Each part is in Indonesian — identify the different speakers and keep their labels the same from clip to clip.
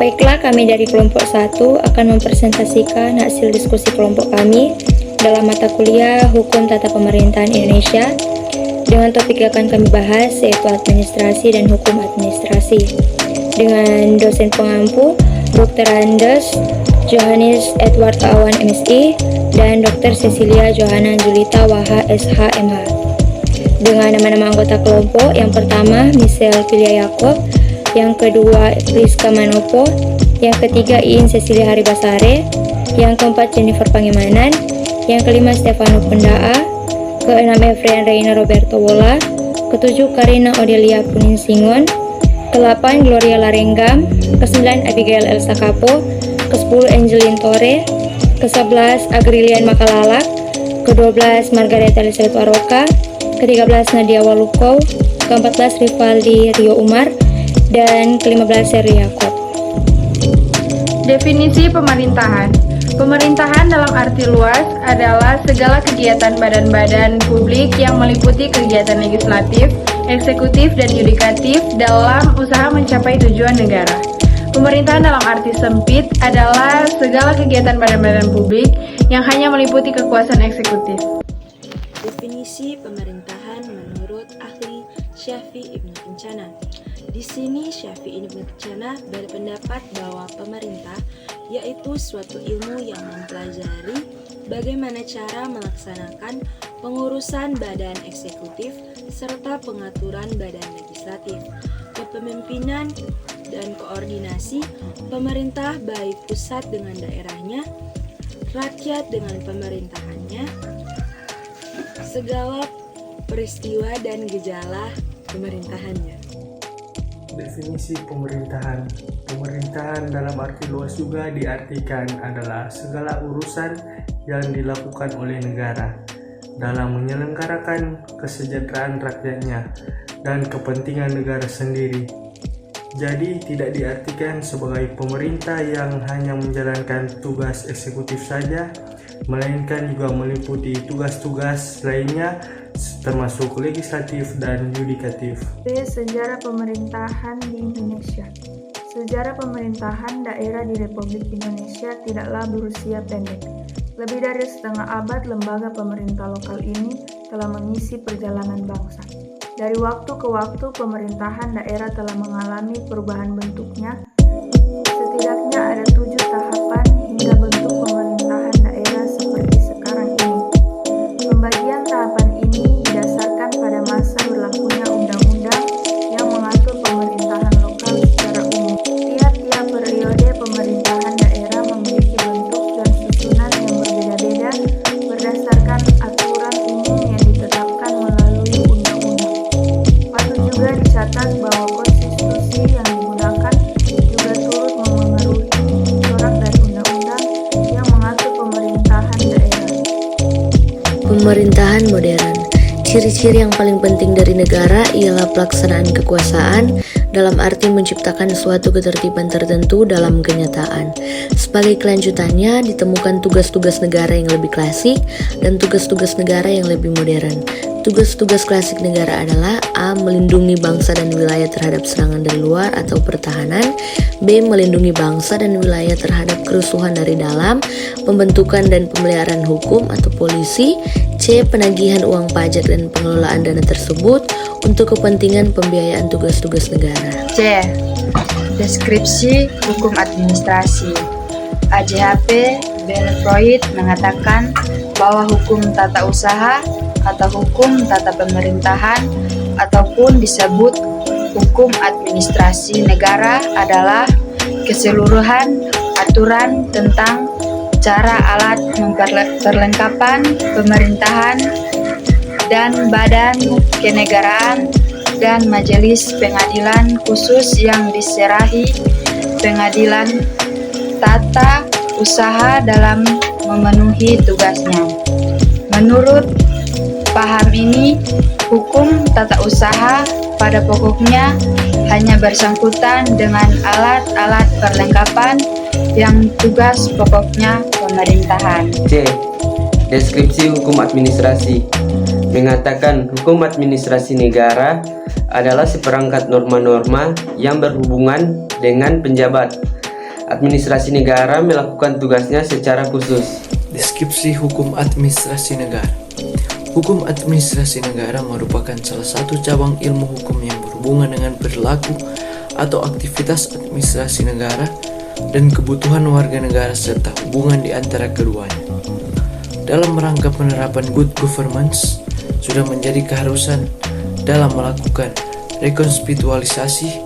Speaker 1: Baiklah, kami dari kelompok 1 akan mempresentasikan hasil diskusi kelompok kami dalam mata kuliah Hukum Tata Pemerintahan Indonesia dengan topik yang akan kami bahas yaitu administrasi dan hukum administrasi dengan dosen pengampu Dr. Andes Johannes Edward Awan MSI dan Dr. Cecilia Johanna Julita Waha SH MH. Dengan nama-nama anggota kelompok, yang pertama Michelle Pilia Yakob, yang kedua Rizka Manopo, yang ketiga Iin Cecilia Haribasare, yang keempat Jennifer Pangimanan, yang kelima Stefano Pendaa, keenam Efrain Reina Roberto Wola, ketujuh Karina Odelia Puningsingon, ke-8 Gloria Larenggam, ke-9 Abigail Elsa Kapo, ke-10 Angelin Tore, ke-11 Agrilian Makalalak, ke-12 Margareta Elizabeth Waroka, ke-13 Nadia Walukow, ke-14 Rivaldi Rio Umar, dan ke-15 Seri Yakob.
Speaker 2: Definisi pemerintahan. Pemerintahan dalam arti luas adalah segala kegiatan badan-badan publik yang meliputi kegiatan legislatif, eksekutif, dan yudikatif dalam usaha mencapai tujuan negara. Pemerintahan dalam arti sempit adalah segala kegiatan badan-badan publik yang hanya meliputi kekuasaan eksekutif.
Speaker 3: Definisi pemerintahan menurut ahli Syafi'i Ibnu Kencana. Di sini Syafi'i Ibnu Kencana berpendapat bahwa pemerintah yaitu suatu ilmu yang mempelajari bagaimana cara melaksanakan pengurusan badan eksekutif serta pengaturan badan legislatif, kepemimpinan dan koordinasi pemerintah baik pusat dengan daerahnya, rakyat dengan pemerintahannya, segala peristiwa dan gejala pemerintahannya.
Speaker 4: Definisi pemerintahan. Pemerintahan dalam arti luas juga diartikan adalah segala urusan yang dilakukan oleh negara dalam menyelenggarakan kesejahteraan rakyatnya dan kepentingan negara sendiri. Jadi tidak diartikan sebagai pemerintah yang hanya menjalankan tugas eksekutif saja, melainkan juga meliputi tugas-tugas lainnya termasuk legislatif dan yudikatif.
Speaker 2: Sejarah pemerintahan di Indonesia. Sejarah pemerintahan daerah di Republik Indonesia tidaklah berusia pendek. Lebih dari setengah abad lembaga pemerintah lokal ini telah mengisi perjalanan bangsa. Dari waktu ke waktu pemerintahan daerah telah mengalami perubahan bentuknya. Setidaknya ada 7 tahapan hingga bentuk pemerintahan daerah seperti sekarang ini. Pembagian tahapan ini didasarkan pada masa berlakunya undang-undang yang mengatur pemerintahan lokal secara umum. Tiap-tiap periode pemerintahan daerah memiliki bentuk dan susunan yang berbeda-beda berdasarkan aturan umum yang ditetapkan melalui undang-undang. Patut juga dicatat bahwa konstitusi yang digunakan juga turut memengaruhi corak dari undang-undang yang mengatur pemerintahan daerah.
Speaker 3: Pemerintahan modern. Ciri-ciri yang paling penting dari negara ialah pelaksanaan kekuasaan dalam arti menciptakan suatu ketertiban tertentu dalam kenyataan. Sebagai kelanjutannya ditemukan tugas-tugas negara yang lebih klasik dan tugas-tugas negara yang lebih modern. Tugas-tugas klasik negara adalah A. Melindungi bangsa dan wilayah terhadap serangan dari luar atau pertahanan, B. Melindungi bangsa dan wilayah terhadap kerusuhan dari dalam, pembentukan dan pemeliharaan hukum atau polisi, C. Penagihan uang pajak dan pengelolaan dana tersebut untuk kepentingan pembiayaan tugas-tugas negara.
Speaker 5: C. Deskripsi hukum administrasi. AJHP Freud mengatakan bahwa hukum tata usaha atau hukum tata pemerintahan ataupun disebut hukum administrasi negara adalah keseluruhan aturan tentang cara alat perlengkapan pemerintahan dan badan kenegaraan dan majelis pengadilan khusus yang diserahi pengadilan tata usaha dalam memenuhi tugasnya. Menurut paham ini, hukum tata usaha pada pokoknya hanya bersangkutan dengan alat-alat perlengkapan yang tugas pokoknya pemerintahan.
Speaker 6: C. Deskripsi hukum administrasi mengatakan hukum administrasi negara adalah seperangkat norma-norma yang berhubungan dengan penjabat administrasi negara melakukan tugasnya secara khusus.
Speaker 7: Deskripsi hukum administrasi negara. Hukum administrasi negara merupakan salah satu cabang ilmu hukum yang berhubungan dengan perilaku atau aktivitas administrasi negara dan kebutuhan warga negara serta hubungan di antara keduanya. Dalam rangka penerapan good governance, sudah menjadi keharusan dalam melakukan rekonstitualisasi,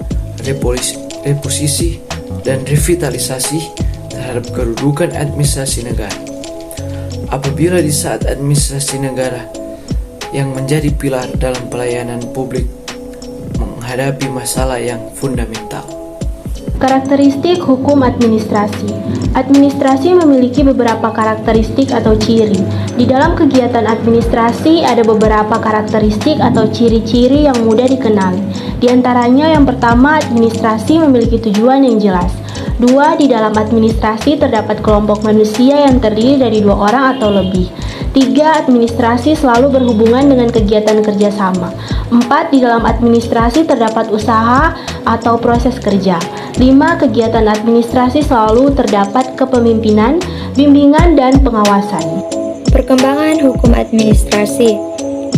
Speaker 7: reposisi, dan revitalisasi terhadap kedudukan administrasi negara. Apabila di saat administrasi negara yang menjadi pilar dalam pelayanan publik menghadapi masalah yang fundamental.
Speaker 8: Karakteristik hukum administrasi. Administrasi memiliki beberapa karakteristik atau ciri. Di dalam kegiatan administrasi ada beberapa karakteristik atau ciri-ciri yang mudah dikenali. Di antaranya yang pertama, administrasi memiliki tujuan yang jelas. 2. Di dalam administrasi terdapat kelompok manusia yang terdiri dari 2 orang atau lebih. 3. Administrasi selalu berhubungan dengan kegiatan kerjasama. 4. Di dalam administrasi terdapat usaha atau proses kerja. 5. Kegiatan administrasi selalu terdapat kepemimpinan, bimbingan, dan pengawasan.
Speaker 1: Perkembangan hukum administrasi.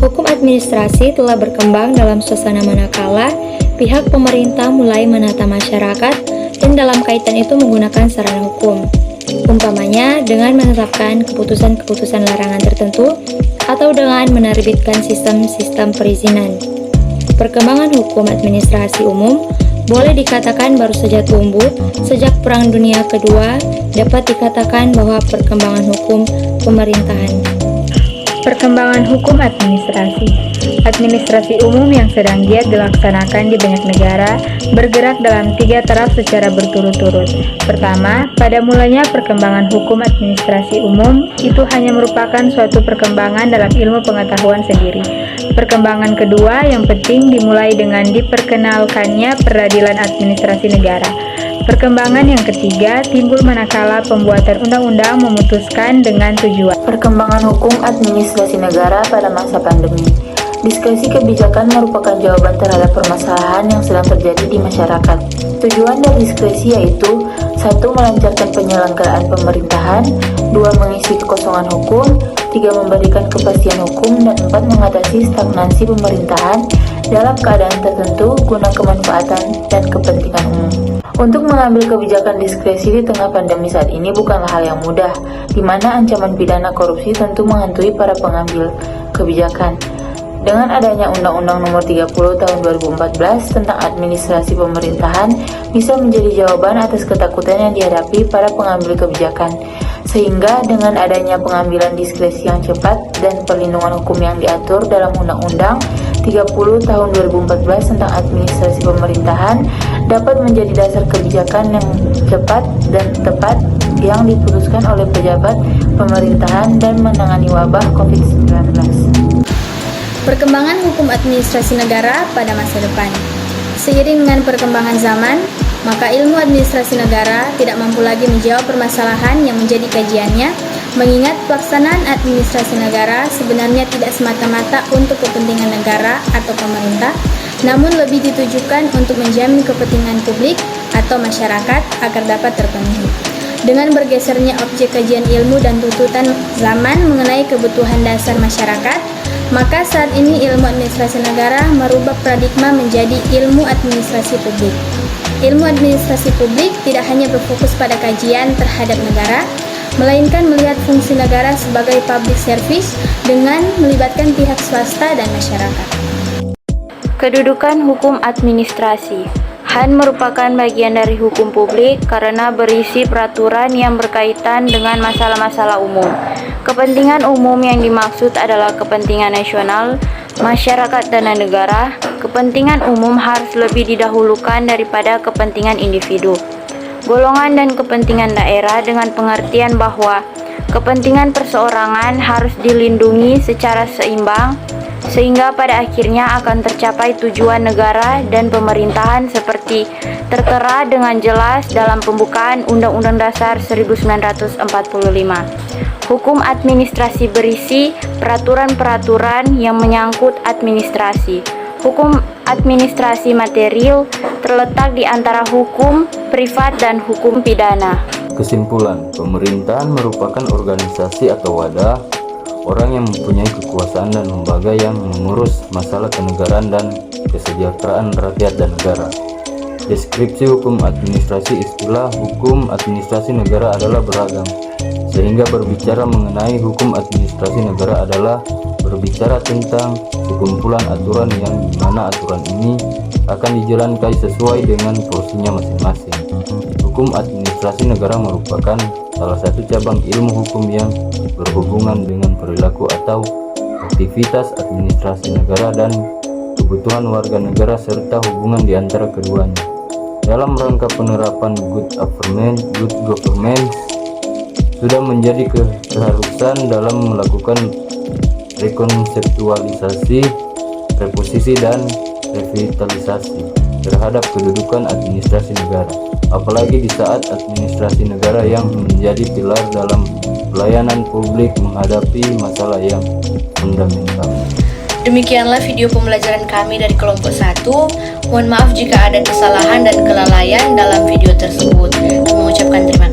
Speaker 1: Hukum administrasi telah berkembang dalam suasana manakala pihak pemerintah mulai menata masyarakat dan dalam kaitan itu menggunakan sarana hukum. Umpamanya dengan menetapkan keputusan-keputusan larangan tertentu atau dengan menerbitkan sistem-sistem perizinan. Perkembangan hukum administrasi umum boleh dikatakan baru saja tumbuh sejak Perang Dunia Kedua. Dapat dikatakan bahwa perkembangan hukum pemerintahan.
Speaker 9: Perkembangan hukum administrasi. Administrasi umum yang sedang giat dilaksanakan di banyak negara bergerak dalam 3 taraf secara berturut-turut. Pertama, pada mulanya perkembangan hukum administrasi umum itu hanya merupakan suatu perkembangan dalam ilmu pengetahuan sendiri. Perkembangan kedua yang penting dimulai dengan diperkenalkannya peradilan administrasi negara. Perkembangan yang ketiga timbul manakala pembuatan undang-undang memutuskan dengan tujuan.
Speaker 10: Perkembangan hukum administrasi negara pada masa pandemi. Diskresi kebijakan merupakan jawaban terhadap permasalahan yang sedang terjadi di masyarakat. Tujuan dari diskresi yaitu 1. Melancarkan penyelenggaraan pemerintahan, 2. Mengisi kekosongan hukum, 3. Memberikan kepastian hukum, dan 4. Mengatasi stagnansi pemerintahan dalam keadaan tertentu guna kemanfaatan dan kepentingan umum. Untuk mengambil kebijakan diskresi di tengah pandemi saat ini bukanlah hal yang mudah, di mana ancaman pidana korupsi tentu menghantui para pengambil kebijakan. Dengan adanya Undang-Undang Nomor 30 Tahun 2014 tentang administrasi pemerintahan bisa menjadi jawaban atas ketakutan yang dihadapi para pengambil kebijakan. Sehingga dengan adanya pengambilan diskresi yang cepat dan perlindungan hukum yang diatur dalam Undang-Undang 30 Tahun 2014 tentang administrasi pemerintahan dapat menjadi dasar kebijakan yang cepat dan tepat yang diputuskan oleh pejabat pemerintahan dan menangani wabah COVID-19.
Speaker 11: Perkembangan hukum administrasi negara pada masa depan. Seiring dengan perkembangan zaman, maka ilmu administrasi negara tidak mampu lagi menjawab permasalahan yang menjadi kajiannya, mengingat pelaksanaan administrasi negara sebenarnya tidak semata-mata untuk kepentingan negara atau pemerintah, namun lebih ditujukan untuk menjamin kepentingan publik atau masyarakat agar dapat terpenuhi. Dengan bergesernya objek kajian ilmu dan tuntutan zaman mengenai kebutuhan dasar masyarakat, maka saat ini ilmu administrasi negara merubah paradigma menjadi ilmu administrasi publik. Ilmu administrasi publik tidak hanya berfokus pada kajian terhadap negara, melainkan melihat fungsi negara sebagai public service dengan melibatkan pihak swasta dan masyarakat.
Speaker 1: Kedudukan hukum administrasi. HAN merupakan bagian dari hukum publik karena berisi peraturan yang berkaitan dengan masalah-masalah umum. Kepentingan umum yang dimaksud adalah kepentingan nasional, masyarakat, dan negara. Kepentingan umum harus lebih didahulukan daripada kepentingan individu, golongan, dan kepentingan daerah dengan pengertian bahwa kepentingan perseorangan harus dilindungi secara seimbang sehingga pada akhirnya akan tercapai tujuan negara dan pemerintahan seperti tertera dengan jelas dalam pembukaan Undang-Undang Dasar 1945. Hukum administrasi berisi peraturan-peraturan yang menyangkut administrasi.
Speaker 12: Hukum administrasi material terletak di antara hukum privat dan hukum pidana.
Speaker 13: Kesimpulan, pemerintahan merupakan organisasi atau wadah orang yang mempunyai kekuasaan dan lembaga yang mengurus masalah kenegaraan dan kesejahteraan rakyat dan negara. Deskripsi hukum administrasi. Istilah hukum administrasi negara adalah beragam, sehingga berbicara mengenai hukum administrasi negara adalah berbicara tentang sekumpulan aturan yang dimana aturan ini akan dijalankan sesuai dengan porsinya masing-masing. Hukum administrasi negara merupakan salah satu cabang ilmu hukum yang berhubungan dengan perilaku atau aktivitas administrasi negara dan kebutuhan warga negara serta hubungan di antara keduanya. Dalam rangka penerapan good government sudah menjadi keharusan dalam melakukan rekonseptualisasi, reposisi dan revitalisasi terhadap kedudukan administrasi negara, apalagi di saat administrasi negara yang menjadi pilar dalam pelayanan publik menghadapi masalah yang fundamental.
Speaker 3: Demikianlah video pembelajaran kami dari kelompok 1. Mohon maaf jika ada kesalahan dan kelalaian dalam video tersebut. Kami mengucapkan terima